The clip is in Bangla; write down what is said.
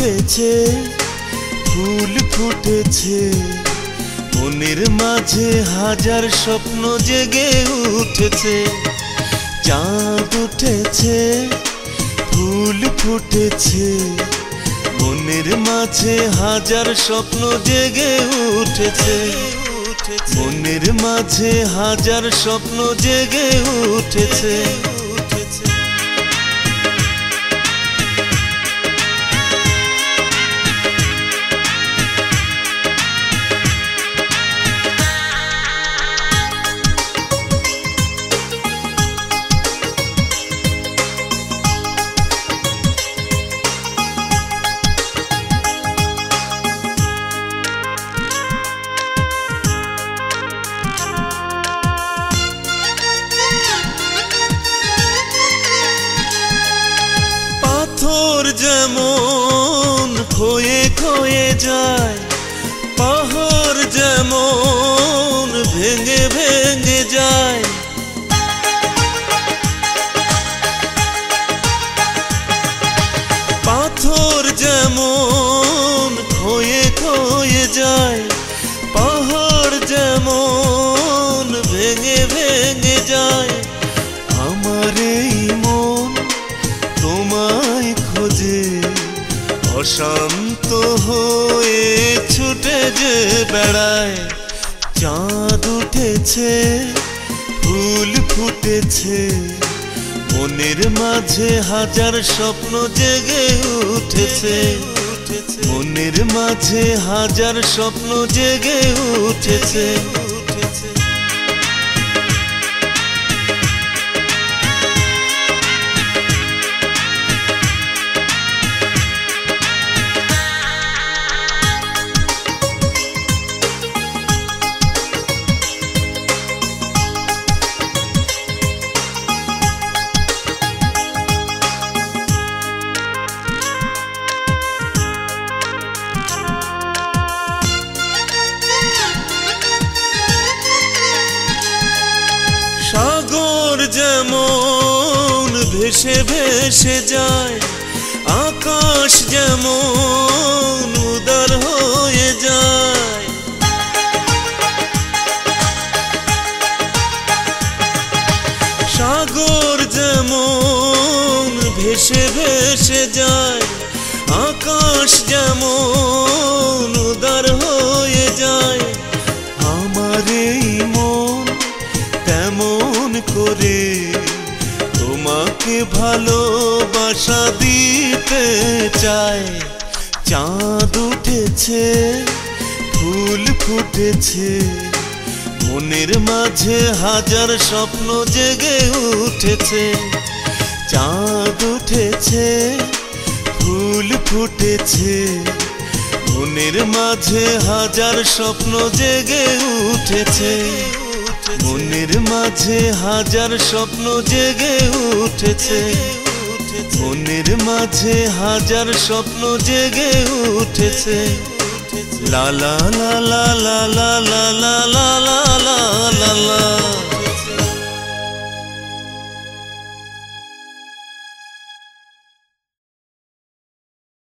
উঠেছে ফুল ফুটেছে মনের মাঝে হাজার স্বপ্ন জেগে উঠেছে চাঁদ উঠেছে ফুল ফুটেছে মনের মাঝে হাজার স্বপ্ন জেগে উঠেছে মনের মাঝে হাজার স্বপ্ন জেগে উঠেছে পাথর যেমন ক্ষয়ে ক্ষয়ে যায় পাহাড় যেমন ভেঙে ভেঙে যায় পাথর যেমন ক্ষয়ে ক্ষয়ে যায় পাহাড় যেমন ভেঙে ভেঙে যায় আমার এই মন তোমায় খোঁজে অশান্ত হয়ে ছুটে যে বেড়ায় চাঁদ উঠেছে ফুল ফুটেছে মনের মাঝে হাজার স্বপ্ন জেগে উঠেছে মনের মাঝে হাজার স্বপ্ন জেগে উঠেছে সাগর যেমন ভেসে ভেসে যায় আকাশ যেমন উদার হয়ে যায় সাগর যেমন ভেসে ভেসে যায় আকাশ যেমন উদার হয়ে যায় আমার এই মন তেমন করে তোমাকে ভালোবাসা দিতে চায় চাঁদ উঠেছে ফুল ফুটেছে মনের মাঝে হাজার স্বপ্ন জেগে উঠেছে চাঁদ উঠেছে ফুল ফুটেছে মনের মাঝে হাজার স্বপ্ন জেগে উঠেছে মনের মাঝে হাজার স্বপ্ন জেগে উঠেছে মনের মাঝে হাজার স্বপ্ন জেগে উঠেছে লা লা লা লা লা লা লা লা লা লা লা